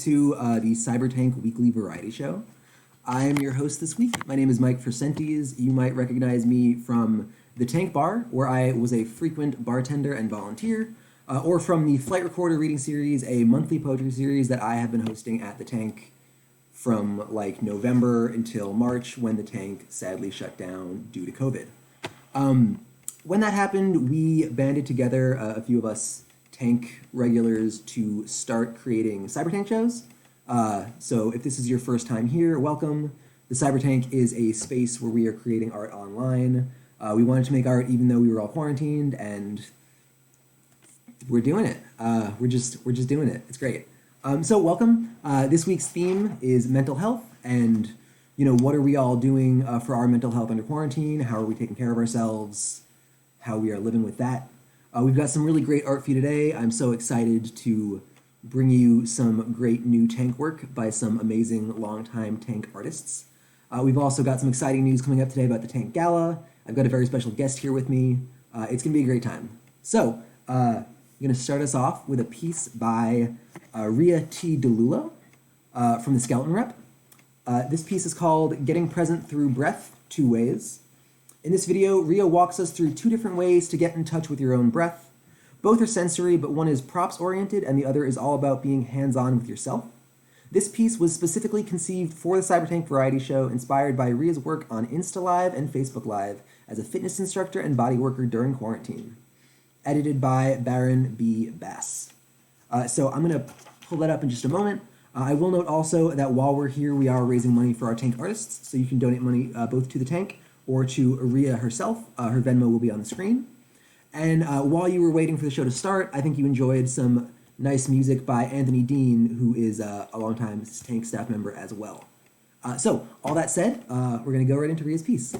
to the CyberTank Weekly Variety Show. I am your host this week. My name is Mike Fracentese. You might recognize me from the Tank Bar, where I was a frequent bartender and volunteer, or from the Flight Recorder reading series, a monthly poetry series that I have been hosting at the Tank from like November until March, when the Tank sadly shut down due to COVID. When that happened, we banded together, a few of us Tank regulars, to start creating CyberTank shows. So if this is your first time here, welcome. The CyberTank is a space where we are creating art online. We wanted to make art even though we were all quarantined, and we're doing it. We're just doing it. It's great. So welcome. This week's theme is mental health, and what are we all doing for our mental health under quarantine? How are we taking care of ourselves? How we are living with that. We've got some really great art for you today. I'm so excited to bring you some great new Tank work by some amazing longtime Tank artists. We've also got some exciting news coming up today about the Tank Gala. I've got a very special guest here with me. It's going to be a great time. So, I'm going to start us off with a piece by Ria T. DiLullo from the Skeleton Rep. This piece is called Getting Present Through Breath, Two Ways. In this video, Ria walks us through two different ways to get in touch with your own breath. Both are sensory, but one is props-oriented and the other is all about being hands-on with yourself. This piece was specifically conceived for the CyberTank Variety Show, inspired by Ria's work on Insta Live and Facebook Live as a fitness instructor and body worker during quarantine. Edited by Baron B. Bass. So I'm going to pull that up in just a moment. I will note also that while we're here, we are raising money for our Tank artists, so you can donate money both to the Tank or to Ria herself. Her Venmo will be on the screen. And while you were waiting for the show to start, I think you enjoyed some nice music by Anthony Dean, who is a longtime Tank staff member as well. So, all that said, we're going to go right into Ria's piece.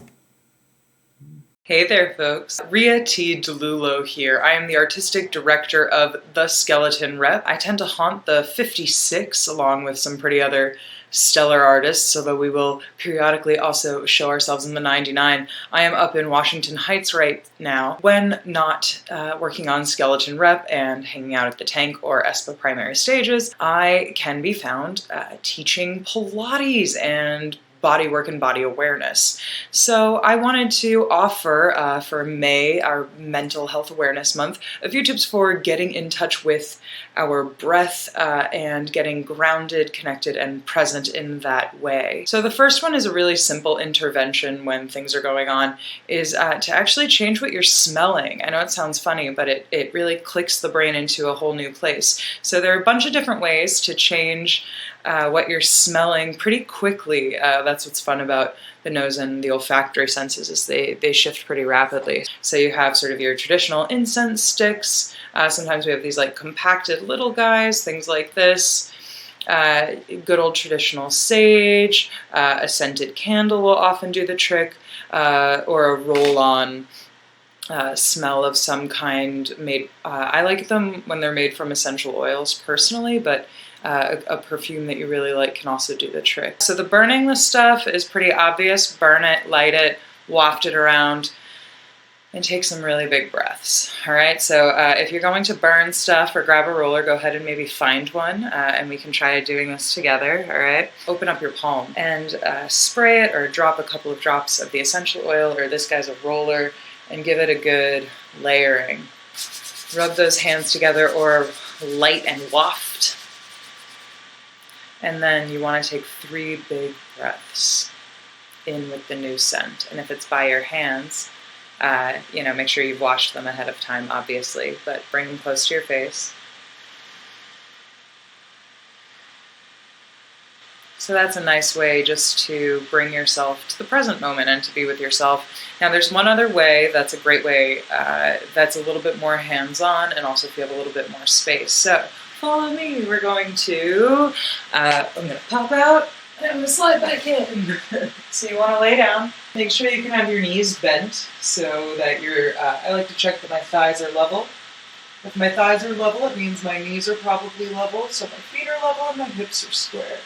Hey there, folks. Ria T. DiLullo here. I am the artistic director of The Skeleton Rep. I tend to haunt the 56 along with some pretty other stellar artists, although we will periodically also show ourselves in the 99. I am up in Washington Heights right now. When not working on Skeleton Rep and hanging out at the Tank or ESPA primary stages, I can be found teaching Pilates and body work and body awareness. So I wanted to offer for May, our Mental Health Awareness Month, a few tips for getting in touch with our breath and getting grounded, connected, and present in that way. So the first one is a really simple intervention when things are going on, is to actually change what you're smelling. I know it sounds funny, but it really clicks the brain into a whole new place. So there are a bunch of different ways to change what you're smelling pretty quickly. That's what's fun about the nose and the olfactory senses, is they shift pretty rapidly. So you have sort of your traditional incense sticks. Sometimes we have these like compacted little guys, things like this. Good old traditional sage, a scented candle will often do the trick, or a roll-on smell of some kind made. I like them when they're made from essential oils personally, but a perfume that you really like can also do the trick. So the burning the stuff is pretty obvious. Burn it, light it, waft it around, and take some really big breaths. All right, so if you're going to burn stuff or grab a roller, go ahead and maybe find one, and we can try doing this together, all right? Open up your palm and spray it or drop a couple of drops of the essential oil, or this guy's a roller, and give it a good layering. Rub those hands together or light and waft. And then you want to take 3 big breaths in with the new scent. And if it's by your hands, make sure you've washed them ahead of time, obviously, but bring them close to your face. So that's a nice way just to bring yourself to the present moment and to be with yourself. Now there's one other way that's a great way that's a little bit more hands-on, and also if you have a little bit more space. So follow me. We're going to, I'm going to pop out and I'm going to slide back in. So you want to lay down. Make sure you can have your knees bent so that I like to check that my thighs are level. If my thighs are level, it means my knees are probably level, so my feet are level and my hips are square.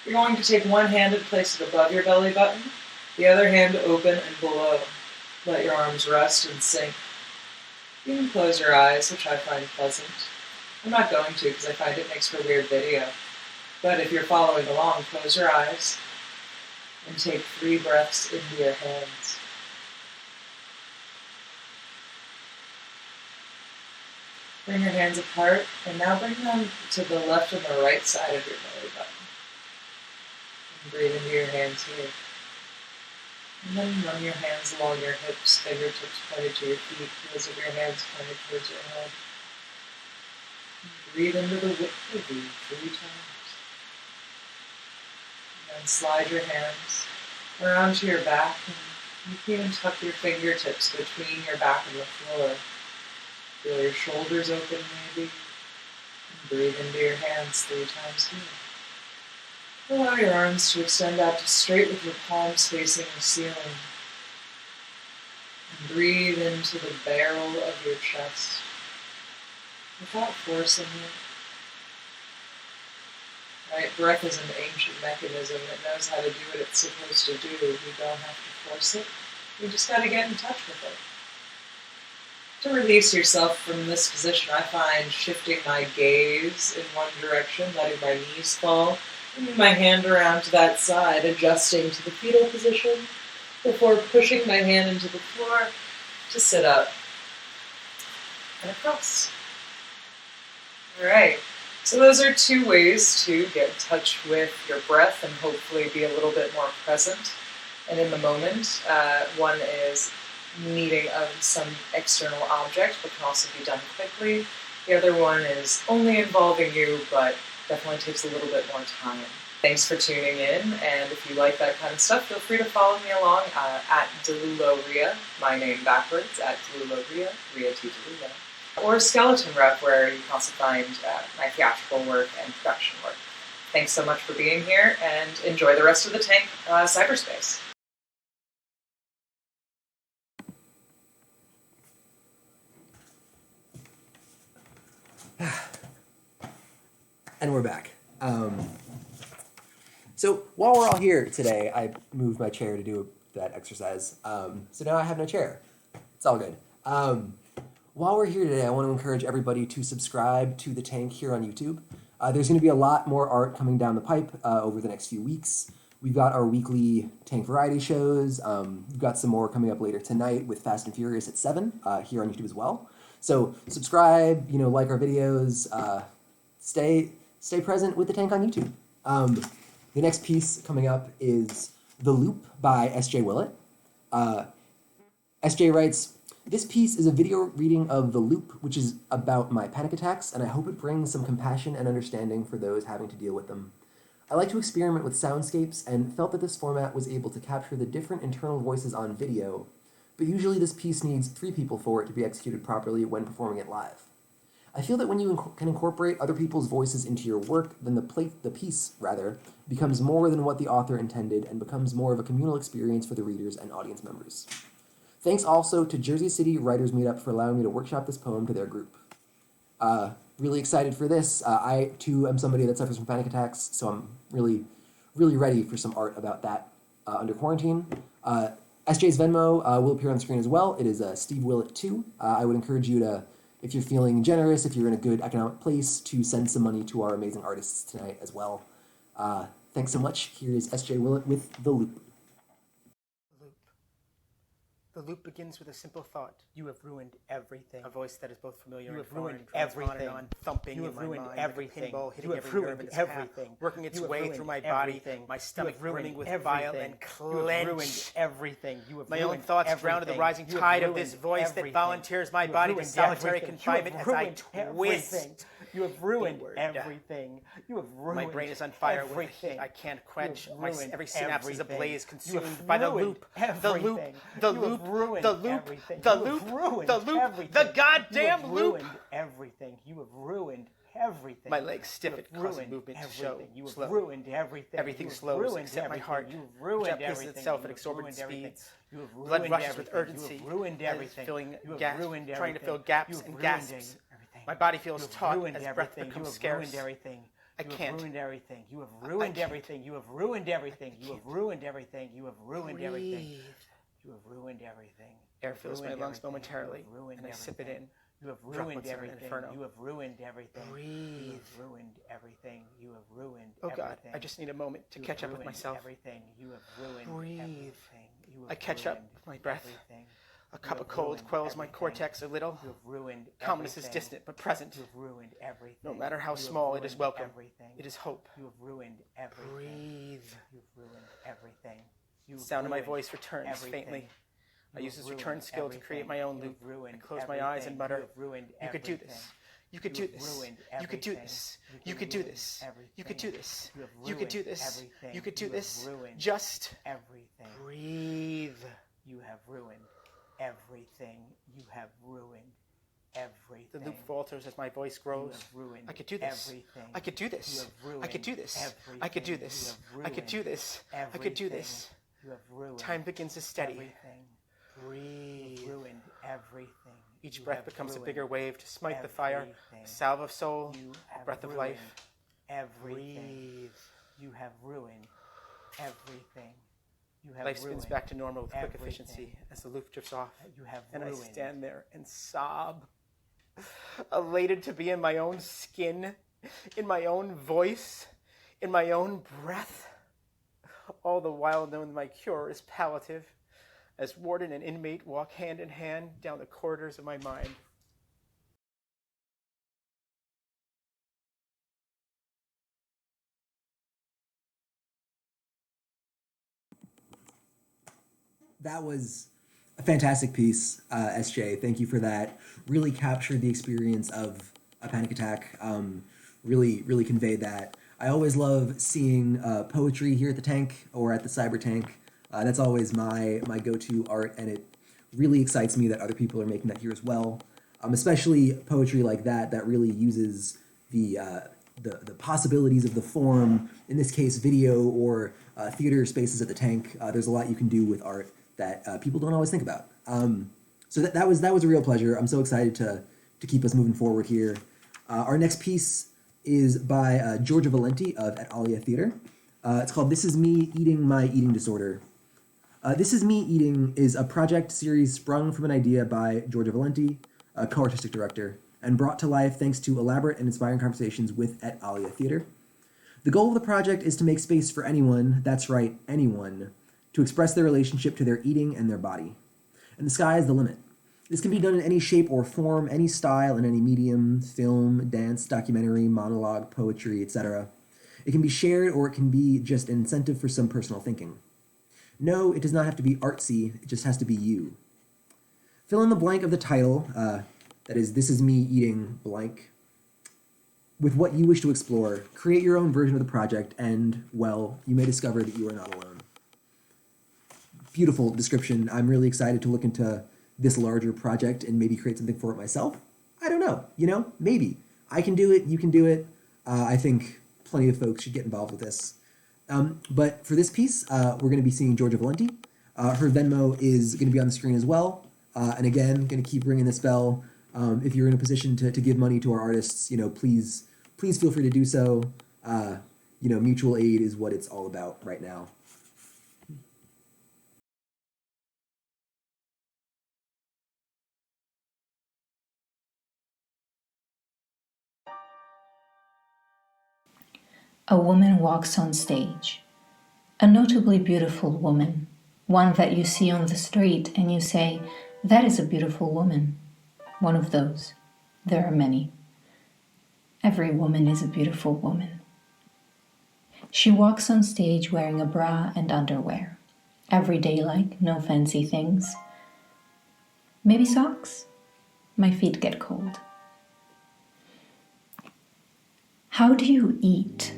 You're going to take one hand and place it above your belly button, the other hand open and below. Let your arms rest and sink. You can close your eyes, which I find pleasant. I'm not going to because I find it makes for a weird video. But if you're following along, close your eyes and take 3 breaths into your hands. Bring your hands apart, and now bring them to the left and the right side of your belly button. And breathe into your hands here. And then run your hands along your hips, fingertips pointed to your feet, heels of your hands pointed towards your head. And breathe into the width of you 3 times. And then slide your hands around to your back, and you can even tuck your fingertips between your back and the floor. Feel your shoulders open maybe. And breathe into your hands 3 times here. Allow your arms to extend out to straight with your palms facing the ceiling. And breathe into the barrel of your chest without forcing it. Right? Breath is an ancient mechanism that knows how to do what it's supposed to do. We don't have to force it. We just got to get in touch with it. To release yourself from this position, I find shifting my gaze in one direction, letting my knees fall, bringing my hand around to that side, adjusting to the fetal position, before pushing my hand into the floor to sit up and across. All right. So those are 2 ways to get in touch with your breath and hopefully be a little bit more present and in the moment. One is needing of some external object, but can also be done quickly. The other one is only involving you, but definitely takes a little bit more time. Thanks for tuning in, and if you like that kind of stuff, feel free to follow me along at DiLullo Ria, my name backwards, at DiLullo Ria, Ria T. DiLullo, or Skeleton Rep, where you can also find my theatrical work and production work. Thanks so much for being here, and enjoy the rest of the Tank cyberspace. And we're back. So while we're all here today, I moved my chair to do that exercise. So now I have no chair. It's all good. While we're here today, I want to encourage everybody to subscribe to The Tank here on YouTube. There's going to be a lot more art coming down the pipe over the next few weeks. We've got our weekly Tank Variety Shows. We've got some more coming up later tonight with Fast and Furious at 7 here on YouTube as well. So subscribe, like our videos, stay present with The Tank on YouTube. The next piece coming up is The Loop by S.J. Willett. S.J. writes, "This piece is a video reading of The Loop, which is about my panic attacks, and I hope it brings some compassion and understanding for those having to deal with them. I like to experiment with soundscapes and felt that this format was able to capture the different internal voices on video, but usually this piece needs 3 people for it to be executed properly when performing it live. I feel that when you can incorporate other people's voices into your work, then the piece becomes more than what the author intended and becomes more of a communal experience for the readers and audience members. Thanks also to Jersey City Writers Meetup for allowing me to workshop this poem to their group." Really excited for this. I, too, am somebody that suffers from panic attacks, so I'm really, really ready for some art about that under quarantine. SJ's Venmo will appear on the screen as well. It is Steve Willett 2. I would encourage you to, if you're feeling generous, if you're in a good economic place, to send some money to our amazing artists tonight as well. Thanks so much. Here is S.J. Willett with The Loop. The loop begins with a simple thought. You have ruined everything. A voice that is both familiar You and have ruined foreign, everything. on and on, thumping You in have my ruined mind everything. like a pinball hitting You have every nerve ruined in its everything. path, working its You have way ruined through my everything. body, my You stomach have ruined brimming with everything. bile and You have ruined clenched. everything. You have My ruined own thoughts everything. drown in the rising You have tide of this ruined voice everything. that volunteers my You have body to ruined solitary everything. confinement You have as I ruined twist. everything. You have ruined inward. everything. You have ruined My brain is on fire with everything. heat I can't quench. You have My ruined every synapse is everything. ablaze, You consumed have by the ruined loop. The loop. everything. The You loop. have ruined The loop. everything. The You have loop. ruined The loop. everything. The You goddamn have loop. ruined everything. You have ruined everything. My legs stiff You at have causing ruined movement to everything. show You have slow. ruined everything. Everything You have slows ruined except my everything. heart, You have ruined which outpaces everything. itself You at have exorbitant ruined everything. speeds. You have Blood ruined rushes with everything. urgency. You have ruined as everything. filling You have gaps, ruined trying to everything. fill gaps You have and ruined gasps. everything. My body You feels have taut ruined as breath everything. You becomes have scarce. ruined everything. I You have can't. ruined everything. You have ruined can't. everything. You have ruined everything. You have can't. ruined everything. You have ruined everything. Breathe. You have ruined everything. Air You have fills my ruined lungs everything. momentarily, You have ruined and I sip it everything. in. You have Drop ruined what's in an everything. inferno. You have ruined everything. You Breathe. have ruined everything. You have ruined Oh everything. God, I just need a moment to You catch have up with ruined myself. Everything. You have ruined Breathe. everything. You have I catch up ruined with my breath. Everything. A cup You of have cold ruined quells my everything. cortex a little. You have ruined Calmness is everything. distant but present. You have ruined everything. No matter how You have small, it is ruined welcome. Everything. It is hope. You have ruined everything. Breathe. You have ruined everything. You The have sound of my ruined voice returns everything. faintly. I You use have this return ruined skill to create my own everything. loop. You have ruined I close my eyes and everything. mutter, You have ruined "You could do everything. this. You could You do have this. ruined You could do everything. this. You You have could do ruined this. everything. You could do this. You have You could do ruined this. everything. You could do You have this. ruined Just everything. breathe." You have ruined everything. You have ruined everything. The loop falters as my voice grows. You have ruined I could do this. everything. I could do You this. have ruined I could do this. everything. I could do You this. have I could do ruined this. I could do everything. this. You have ruined Time begins to steady. everything. Breathe. You have ruined everything. Each You breath have becomes a ruined bigger wave to smite the fire. everything. A salve of soul, You a have breath of ruined life. everything. Breathe. You have ruined everything. You have Life spins ruined back to normal with quick everything. efficiency as the loop drifts off. You have And I ruined stand there and sob, elated to be in my own skin, in my own voice, in my own breath, all the while knowing my cure is palliative, as warden and inmate walk hand in hand down the corridors of my mind. That was a fantastic piece, SJ. Thank you for that. Really captured the experience of a panic attack. Really conveyed that. I always love seeing poetry here at the tank or at the CyberTank. That's always my go-to art, and it really excites me that other people are making that here as well. Especially poetry like that really uses the possibilities of the form, in this case video or theater spaces at the tank. There's a lot you can do with art that people don't always think about. So that was a real pleasure. I'm so excited to keep us moving forward here. Our next piece is by Giorgia Valenti of at Alia Theater. It's called "This Is Me Eating My Eating Disorder." This Is Me Eating is a project series sprung from an idea by Giorgia Valenti, a co-artistic director, and brought to life thanks to elaborate and inspiring conversations with at Alia Theater. The goal of the project is to make space for anyone, that's right, anyone, to express their relationship to their eating and their body. And the sky is the limit. This can be done in any shape or form, any style, in any medium, film, dance, documentary, monologue, poetry, etc. It can be shared, or it can be just an incentive for some personal thinking. No, it does not have to be artsy, it just has to be you. Fill in the blank of the title, that is, "This Is Me Eating blank," with what you wish to explore. Create your own version of the project, and, well, you may discover that you are not alone. Beautiful description. I'm really excited to look into this larger project and maybe create something for it myself. I don't know, maybe. I can do it, you can do it. I think plenty of folks should get involved with this. But for this piece, we're going to be seeing Giorgia Valenti. Her Venmo is going to be on the screen as well. And again, going to keep ringing this bell. If you're in a position to give money to our artists, please feel free to do so. Mutual aid is what it's all about right now. A woman walks on stage. A notably beautiful woman. One that you see on the street and you say, "That is a beautiful woman." One of those. There are many. Every woman is a beautiful woman. She walks on stage wearing a bra and underwear. Everyday like, no fancy things. Maybe socks? My feet get cold. How do you eat?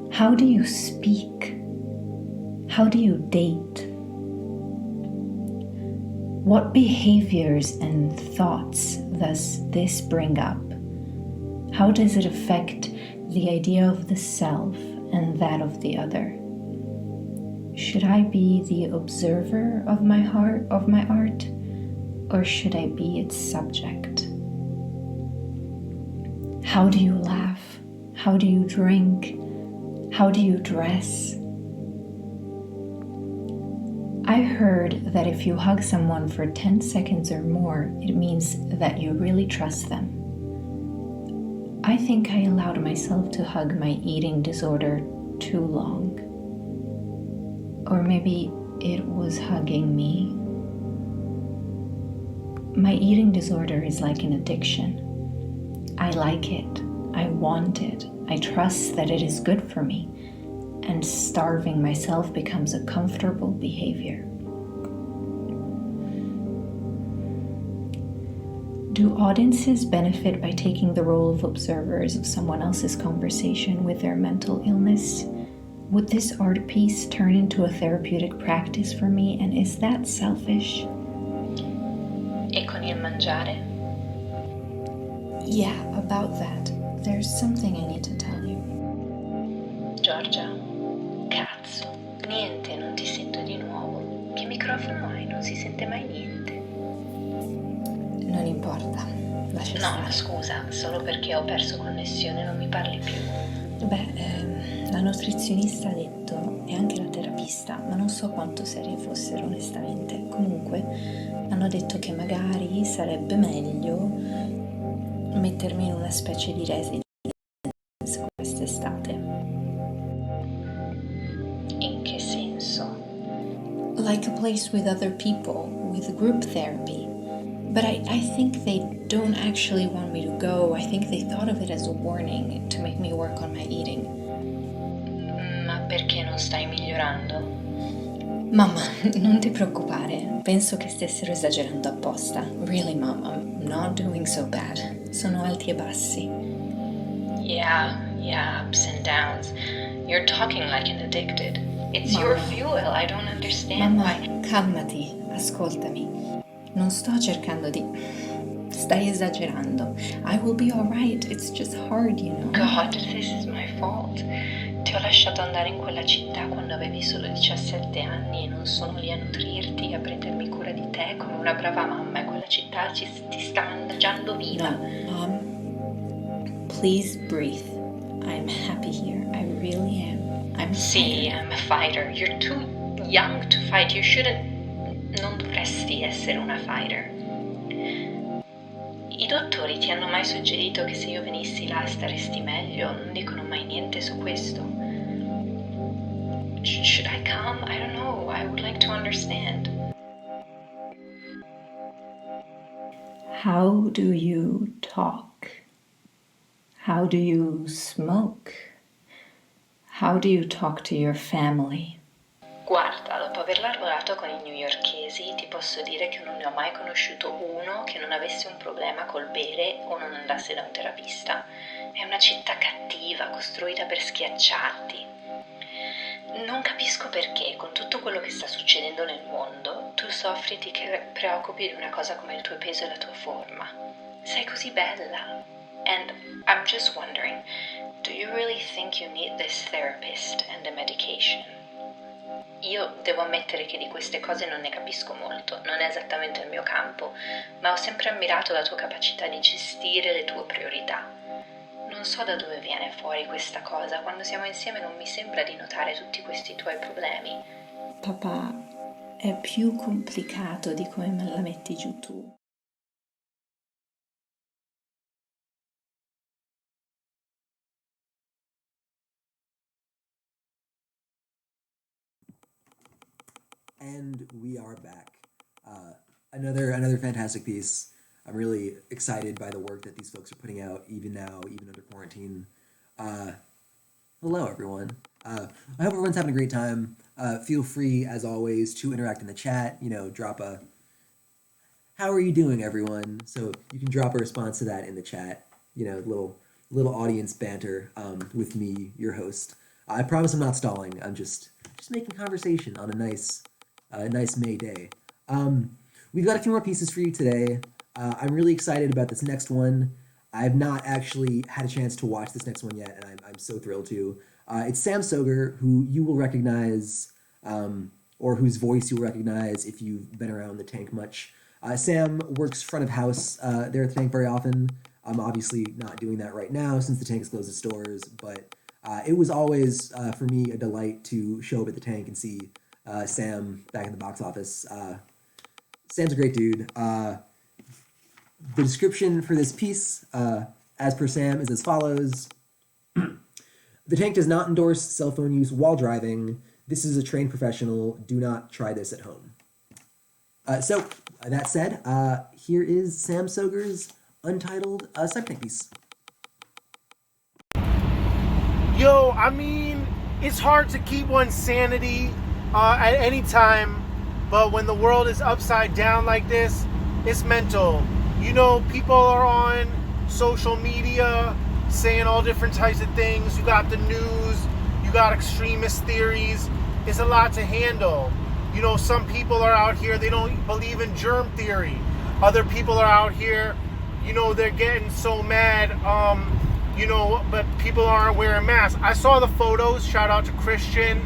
How do you speak? How do you date? What behaviors and thoughts does this bring up? How does it affect the idea of the self and that of the other? Should I be the observer of my art, or should I be its subject? How do you laugh? How do you drink? How do you dress? I heard that if you hug someone for 10 seconds or more, it means that you really trust them. I think I allowed myself to hug my eating disorder too long. Or maybe it was hugging me. My eating disorder is like an addiction. I like it, I want it, I trust that it is good for me, and starving myself becomes a comfortable behavior. Do audiences benefit by taking the role of observers of someone else's conversation with their mental illness? Would this art piece turn into a therapeutic practice for me, and is that selfish? E con il mangiare? Yeah, about that. There's something I need to tell you. Giorgia, cazzo, niente, non ti sento di nuovo. Che microfono hai? Non si sente mai niente. Non importa, lascia stare. No, scusa, solo perché ho perso connessione non mi parli più. La nutrizionista ha detto, e anche la terapista, ma non so quanto serie fossero onestamente. Comunque, hanno detto che magari sarebbe meglio mettermi in una specie di residence quest'estate. In che senso? Like a place with other people, with group therapy. But I think they don't actually want me to go. I think they thought of it as a warning to make me work on my eating. Ma perché non stai migliorando? Mamma, non ti preoccupare. Penso che stessero esagerando apposta. Really, Mom, I'm not doing so bad. Sono alti e bassi. Yeah, ups and downs. You're talking like an addicted. It's Mamma. your fuel, I don't understand Mamma, why. calmati, ascoltami. Non sto cercando di... Stai esagerando. I will be alright. It's just hard, you know. God, this is my fault. Ti ho lasciato andare in quella città quando avevi solo 17 anni e non sono lì a nutrirti, a prendermi cura di te come una brava mamma, e quella città ti sta mangiando viva. No, Mom, please breathe. I'm happy here. I really am. I'm Sì, I'm a fighter. You're too young to fight. You shouldn't... Non dovresti essere una fighter. I dottori ti hanno mai suggerito che se io venissi là staresti meglio? Non dicono mai niente su questo. Should I come? I don't know. I would like to understand. How do you talk? How do you smoke? How do you talk to your family? Guarda, dopo aver lavorato con i newyorkesi, ti posso dire che non ne ho mai conosciuto uno che non avesse un problema col bere o non andasse da un terapista. È una città cattiva, costruita per schiacciarti. Non capisco perché, con tutto quello che sta succedendo nel mondo, tu soffri e ti preoccupi di una cosa come il tuo peso e la tua forma. Sei così bella. And I'm just wondering, do you really think you need this therapist and the medication? Io devo ammettere che di queste cose non ne capisco molto, non è esattamente il mio campo, ma ho sempre ammirato la tua capacità di gestire le tue priorità. Non so da dove viene fuori questa cosa, quando siamo insieme non mi sembra di notare tutti questi tuoi problemi. Papà, è più complicato di come me la metti giù tu. And we are back. Another fantastic piece. I'm really excited by the work that these folks are putting out, even now, even under quarantine. Hello, everyone. I hope everyone's having a great time. Feel free, as always, to interact in the chat. Drop a "How are you doing, everyone?" So you can drop a response to that in the chat. Little audience banter with me, your host. I promise I'm not stalling. I'm just making conversation on a nice May day. We've got a few more pieces for you today. I'm really excited about this next one. I've not actually had a chance to watch this next one yet, and I'm so thrilled to. It's Sam Soghor, who you will recognize, or whose voice you'll recognize if you've been around the Tank much. Sam works front of house there at the Tank very often. I'm obviously not doing that right now since the Tank has closed its doors, but it was always, for me, a delight to show up at the Tank and see Sam back in the box office. Sam's a great dude. The description for this piece, as per Sam, is as follows. The tank does not endorse cell phone use while driving. This is a trained professional. Do not try this at home. So, that said, here is Sam Soghor's untitled CyberTank piece. Yo, I mean, it's hard to keep one's sanity at any time, but when the world is upside down like this, it's mental. You know, people are on social media saying all different types of things. You got the news, you got extremist theories. It's a lot to handle. You know, some people are out here, they don't believe in germ theory. Other people are out here, you know, they're getting so mad, you know, but people aren't wearing masks. I saw the photos. Shout out to Christian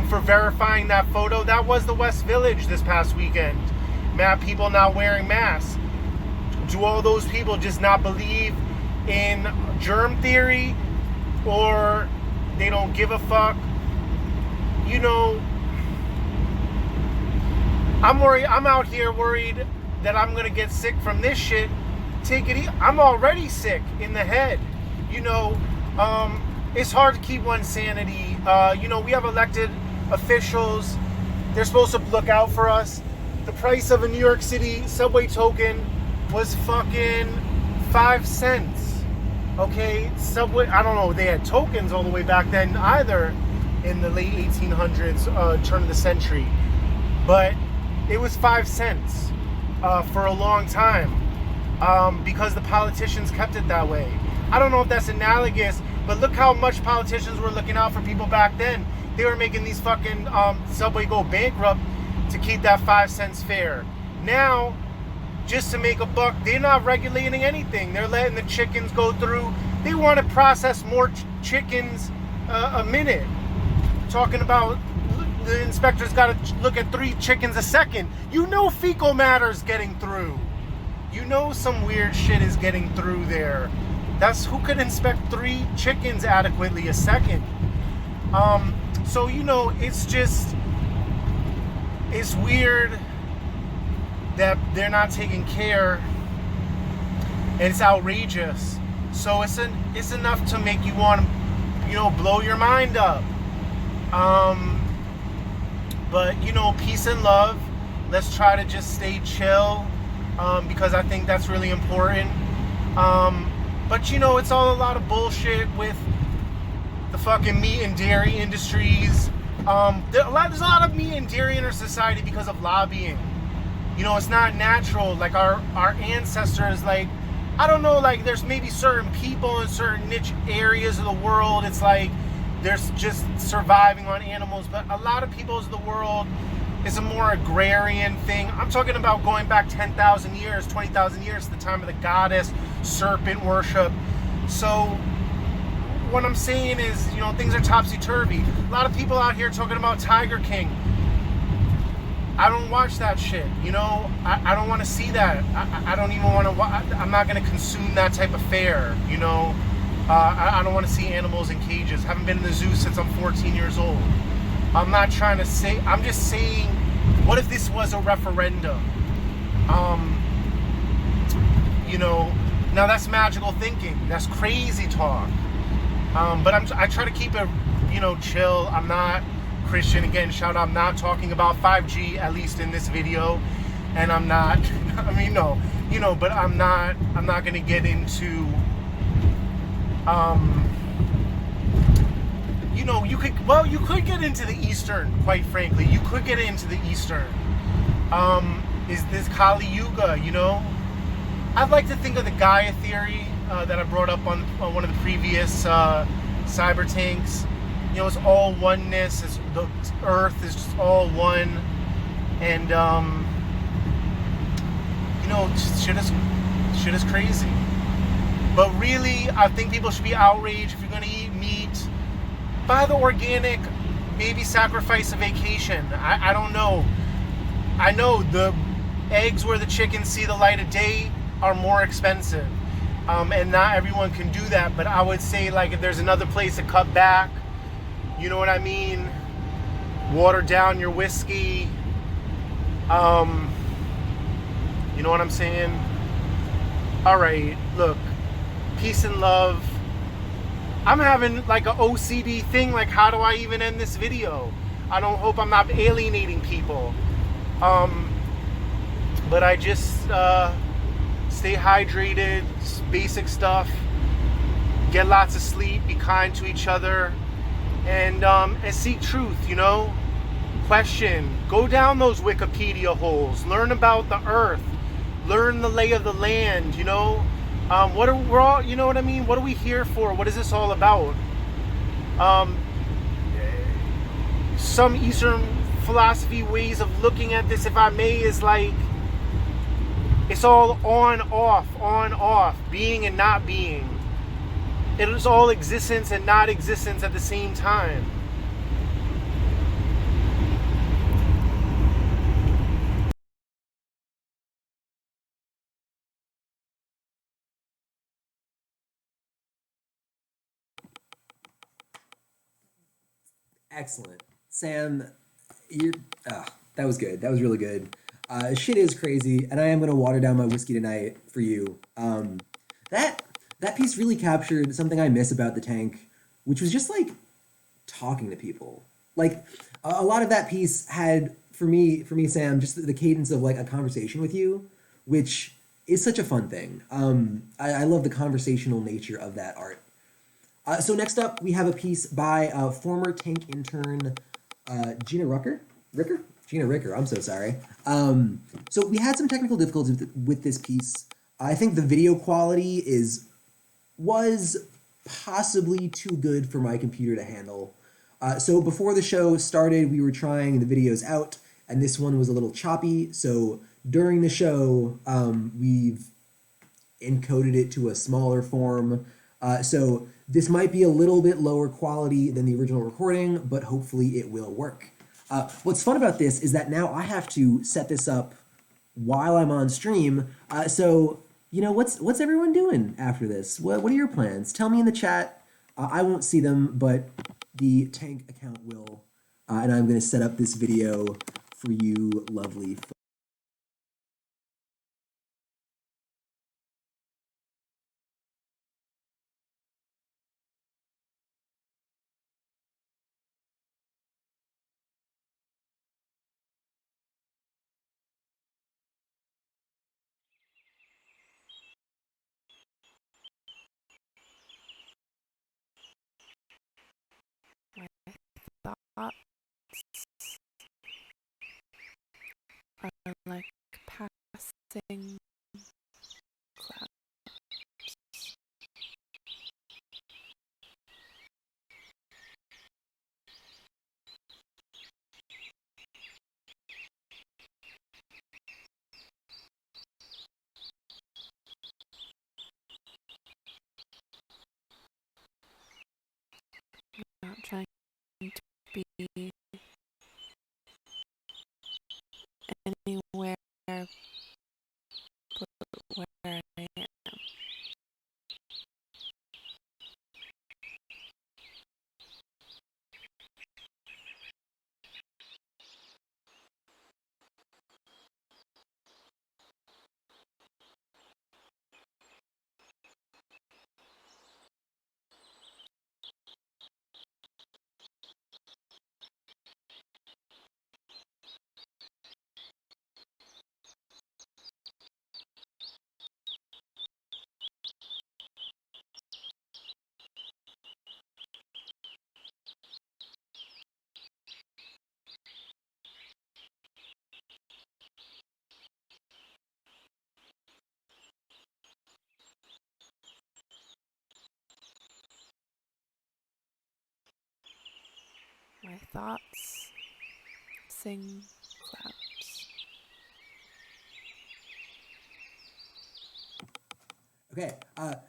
for verifying that photo. That was the West Village this past weekend. Mad people not wearing masks. Do all those people just not believe in germ theory, or they don't give a fuck? You know, I'm worried. I'm out here worried that I'm gonna get sick from this shit. Take it easy. I'm already sick in the head. You know, it's hard to keep one's sanity. You know, we have elected officials. They're supposed to look out for us. The price of a New York City subway token was fucking 5 cents. Okay, subway, I don't know, they had tokens all the way back then either in the late 1800s, turn of the century. But it was 5 cents for a long time because the politicians kept it that way. I don't know if that's analogous, but look how much politicians were looking out for people back then. They were making these fucking subway go bankrupt to keep that 5 cents fare. Now, just to make a buck, they're not regulating anything. They're letting the chickens go through. They want to process more chickens a minute. Talking about the inspector's got to look at 3 chickens a second. You know fecal matter's getting through. You know some weird shit is getting through there. That's who could inspect 3 chickens adequately a second. So, you know, it's weird that they're not taking care, and it's outrageous. So it's enough to make you want to, you know, blow your mind up. But, you know, peace and love. Let's try to just stay chill, because I think that's really important. But, you know, it's all a lot of bullshit with the fucking meat and dairy industries. There's a lot of meat and dairy in our society because of lobbying. You know, it's not natural. Like our ancestors, like, I don't know, like there's maybe certain people in certain niche areas of the world, it's like there's just surviving on animals. But a lot of peoples of the world is a more agrarian thing. I'm talking about going back 10,000 years, 20,000 years to the time of the goddess, serpent worship. So what I'm saying is, you know, things are topsy-turvy. A lot of people out here talking about Tiger King. I don't watch that shit, you know? I don't want to see that. I don't even want to I'm not going to consume that type of fare, you know? I don't want to see animals in cages. Haven't been in the zoo since I'm 14 years old. I'm not trying to say, I'm just saying, what if this was a referendum? You know, now that's magical thinking. That's crazy talk. But I try to keep it, you know, chill. I'm not Christian. Again, shout out, I'm not talking about 5G, at least in this video. And I'm not, I mean, no, you know, but I'm not going to get into, you know, you could get into the Eastern, quite frankly. You could get into the Eastern. Is this Kali Yuga, you know? I'd like to think of the Gaia theory that I brought up on one of the previous cyber tanks. You know, it's all oneness. The Earth is just all one, and you know, shit is crazy. But really, I think people should be outraged. If you're gonna eat meat, buy the organic. Maybe sacrifice a vacation. I don't know. I know the eggs where the chickens see the light of day are more expensive. And not everyone can do that, but I would say, like, if there's another place to cut back, you know what I mean? water down your whiskey. You know what I'm saying? Alright, look, peace and love. I'm having like an OCD thing, like how do I even end this video? I don't hope I'm not alienating people. But I just stay hydrated, basic stuff, get lots of sleep, be kind to each other, and seek truth, you know? Question, go down those Wikipedia holes, learn about the earth, learn the lay of the land, you know? We're all, you know what I mean? What are we here for? What is this all about? Some Eastern philosophy ways of looking at this, if I may, is like, it's all on, off, being and not being. It is all existence and not existence at the same time. Excellent. Sam, you're, that was good. That was really good. Shit is crazy, and I am going to water down my whiskey tonight for you. That piece really captured something I miss about the tank, which was just like talking to people. Like a lot of that piece had for me, Sam, just the cadence of like a conversation with you, which is such a fun thing. I love the conversational nature of that art. So next up, we have a piece by former tank intern Gina Gina Ricker. I'm so sorry. So we had some technical difficulties with this piece. I think the video quality was possibly too good for my computer to handle. So before the show started, we were trying the videos out, and this one was a little choppy. So during the show, we've encoded it to a smaller form. So this might be a little bit lower quality than the original recording, but hopefully it will work. What's fun about this is that now I have to set this up while I'm on stream. So, you know, what's everyone doing after this? What are your plans? Tell me in the chat. I won't see them, but the tank account will. And I'm going to set up this video for you lovely folks. Thoughts are like passing clouds. Not trying to be anywhere but where I am. My thoughts sing clouds. Okay,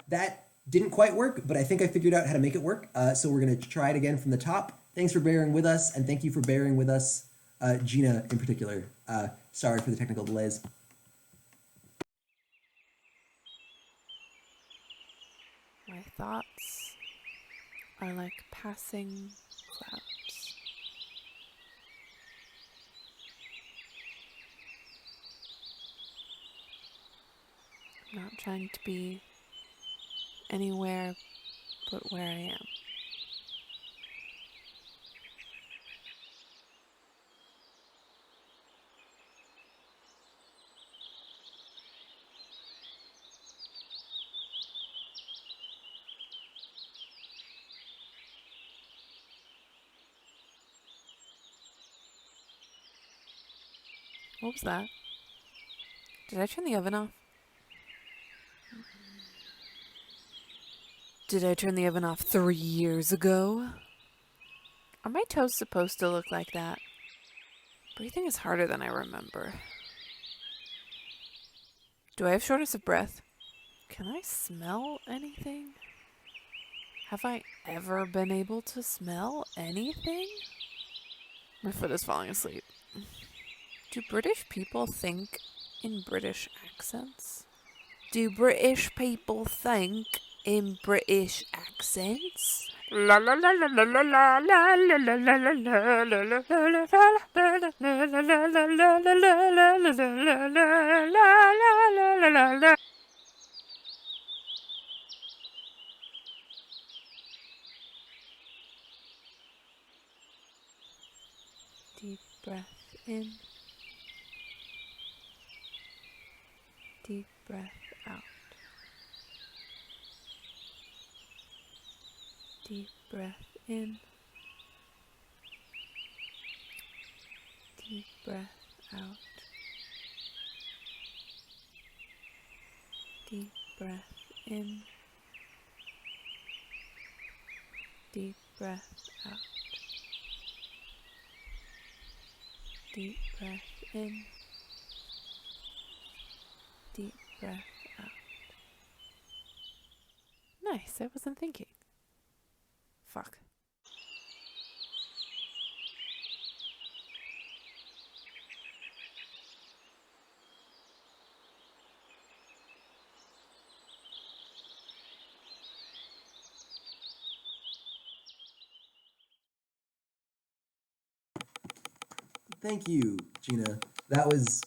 that didn't quite work, but I think I figured out how to make it work. So we're going to try it again from the top. Thanks for bearing with us, and thank you for bearing with us, Gina in particular. Sorry for the technical delays. My thoughts are like passing clouds. not trying to be anywhere but where I am. What was that? Did I turn the oven off? Did I turn the oven off 3 years ago? Are my toes supposed to look like that? Breathing is harder than I remember. Do I have shortness of breath? Can I smell anything? Have I ever been able to smell anything? My foot is falling asleep. Do British people think in British accents? Do British people think in British accents? La la la la la la la la la la la la la la la la. Deep breath in. Deep breath out. Deep breath in. Deep breath out. Deep breath in. Deep breath out. Deep breath in. Deep breath out. Nice, I wasn't thinking. Fuck. Thank you, Gina. That was...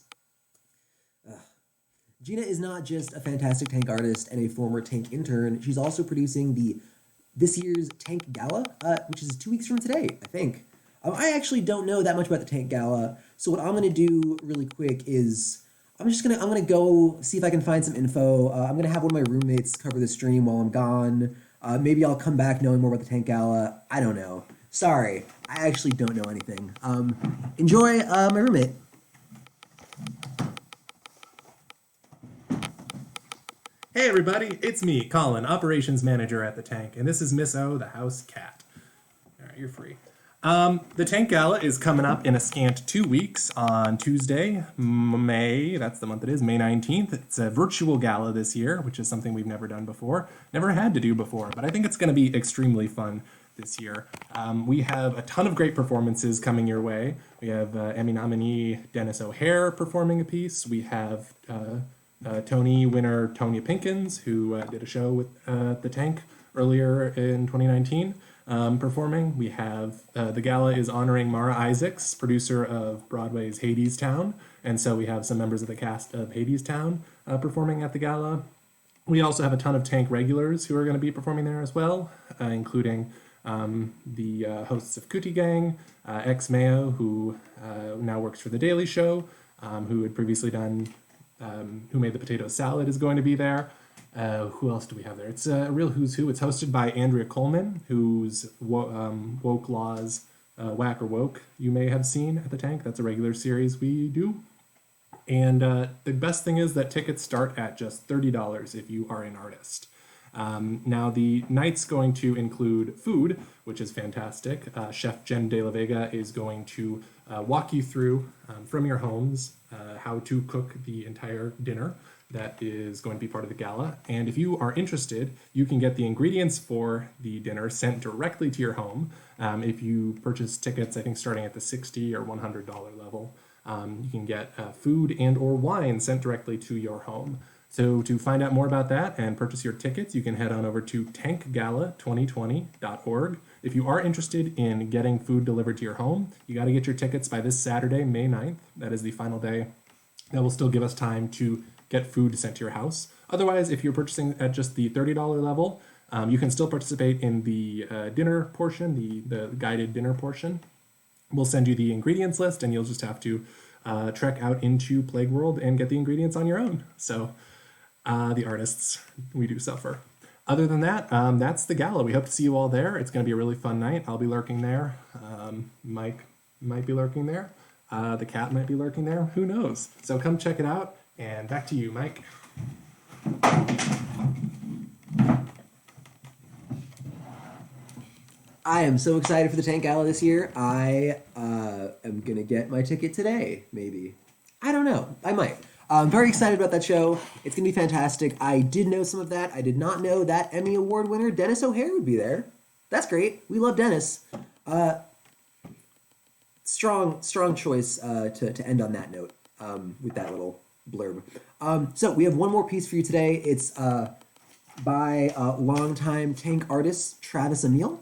Gina is not just a fantastic tank artist and a former tank intern. She's also producing this year's Tank Gala, which is 2 weeks from today, I think. I actually don't know that much about the Tank Gala, so what I'm gonna do really quick is I'm gonna go see if I can find some info. I'm gonna have one of my roommates cover the stream while I'm gone. Maybe I'll come back knowing more about the Tank Gala. I don't know. Sorry, I actually don't know anything. Enjoy, my roommate. Hey everybody, it's me, Colin, Operations Manager at the Tank, and this is Miss O, the house cat. Alright, you're free. The Tank Gala is coming up in a scant 2 weeks on Tuesday, that's the month it is, May 19th. It's a virtual gala this year, which is something we've never done before, never had to do before, but I think it's going to be extremely fun this year. We have a ton of great performances coming your way. We have Emmy nominee Dennis O'Hare performing a piece. We have Tony winner Tonya Pinkins, who did a show with the Tank earlier in 2019, performing. We have the gala is honoring Mara Isaacs, producer of Broadway's Hadestown, and so we have some members of the cast of Hadestown performing at the gala. We also have a ton of Tank regulars who are going to be performing there as well, including the hosts of Cootie Gang, ex-Mayo, who now works for The Daily Show, who had previously done Who Made the Potato Salad is going to be there. Who else do we have there? It's a real who's who. It's hosted by Andrea Coleman, who's Woke Laws, Whack or Woke, you may have seen at the Tank. That's a regular series we do. And the best thing is that tickets start at just $30 if you are an artist. Now, the night's going to include food, which is fantastic. Chef Jen De La Vega is going to walk you through from your homes how to cook the entire dinner that is going to be part of the gala. And if you are interested, you can get the ingredients for the dinner sent directly to your home. If you purchase tickets, I think starting at the $60 or $100 level, you can get food and or wine sent directly to your home. So to find out more about that and purchase your tickets, you can head on over to tankgala2020.org. If you are interested in getting food delivered to your home, you got to get your tickets by this Saturday, May 9th. That is the final day. That will still give us time to get food sent to your house. Otherwise, if you're purchasing at just the $30 level, you can still participate in the dinner portion, the guided dinner portion. We'll send you the ingredients list, and you'll just have to trek out into Plague World and get the ingredients on your own. So the artists, we do suffer. Other than that, that's the gala. We hope to see you all there. It's going to be a really fun night. I'll be lurking there. Mike might be lurking there. The cat might be lurking there. Who knows? So come check it out. And back to you, Mike. I am so excited for the Tank Gala this year. I am going to get my ticket today, maybe. I don't know. I might. I'm very excited about that show. It's going to be fantastic. I did know some of that. I did not know that Emmy Award winner Dennis O'Hare would be there. That's great. We love Dennis. Strong choice to end on that note with that little blurb. So we have one more piece for you today. It's by longtime Tank artist Travis Amiel,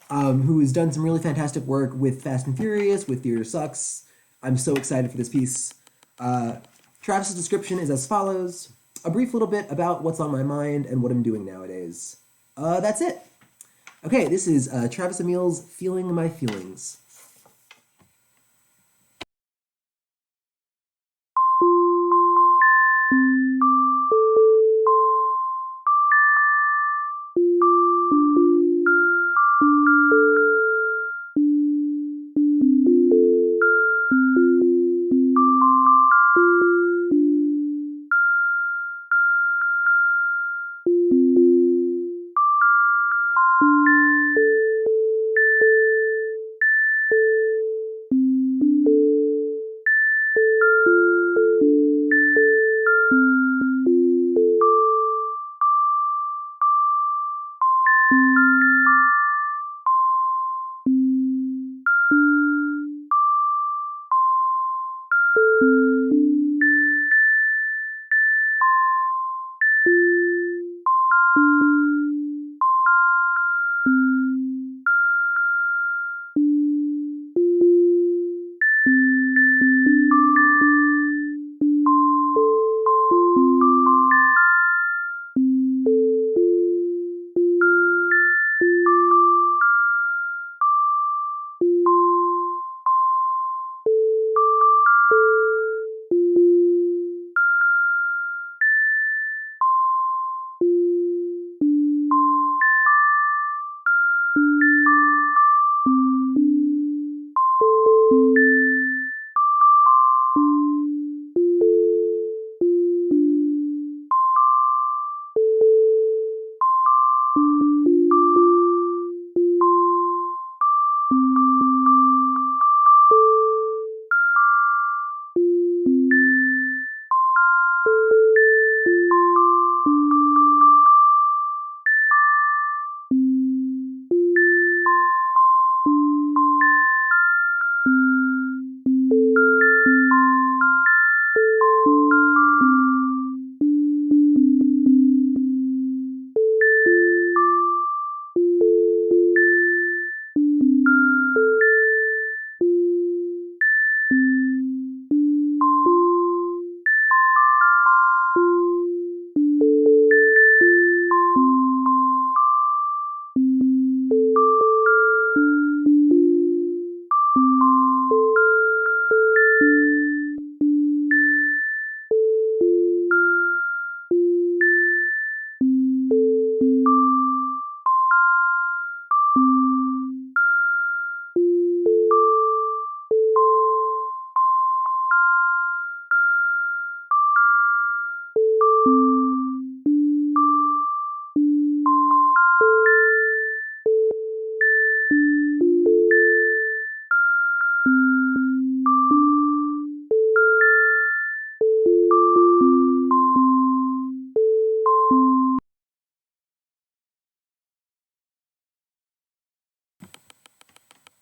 who has done some really fantastic work with Fast and Furious, with Theater Sucks. I'm so excited for this piece. Travis's description is as follows: a brief little bit about what's on my mind and what I'm doing nowadays. That's it. Okay, this is Travis Amiel's Feeling My Feelings.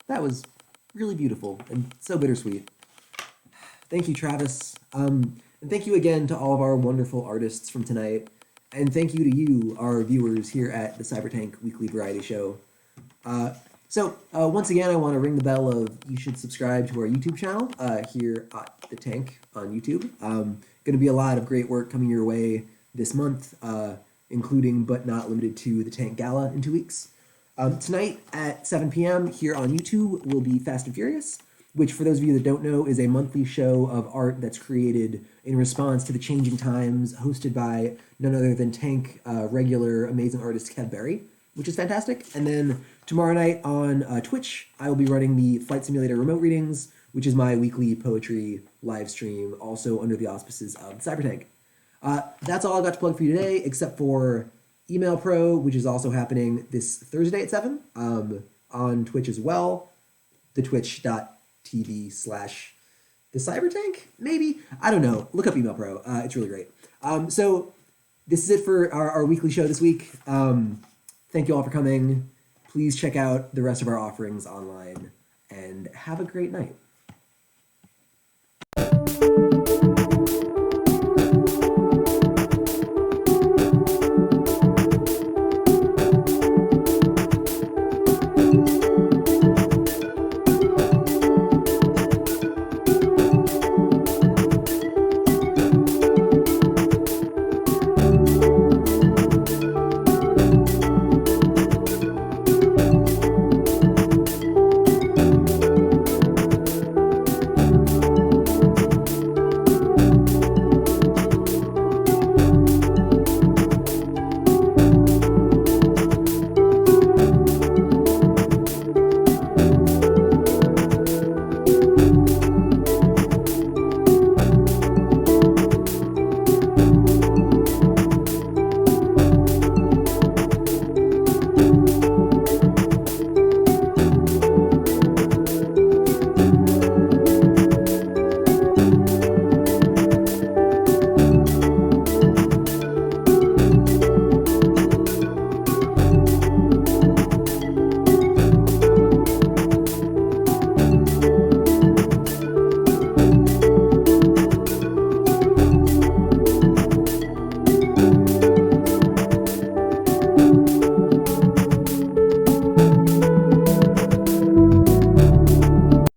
That was really beautiful and so bittersweet. Thank you, Travis. And thank you again to all of our wonderful artists from tonight. And thank you to you, our viewers here at the CyberTank Weekly Variety Show. Once again, I want to ring the bell of you should subscribe to our YouTube channel here at The Tank on YouTube. Going to be a lot of great work coming your way this month, including but not limited to the Tank Gala in 2 weeks. Tonight at 7 p.m. here on YouTube will be Fast and Furious, which for those of you that don't know is a monthly show of art that's created in response to the changing times, hosted by none other than Tank regular amazing artist Kev Berry, which is fantastic. And then tomorrow night on Twitch, I will be running the Flight Simulator remote readings, which is my weekly poetry live stream, also under the auspices of CyberTank. That's all I got to plug for you today, except for Email Pro, which is also happening this Thursday at 7 on Twitch as well. The twitch.tv/the CyberTank, maybe? I don't know. Look up Email Pro. It's really great. So this is it for our weekly show this week. Thank you all for coming. Please check out the rest of our offerings online, and have a great night.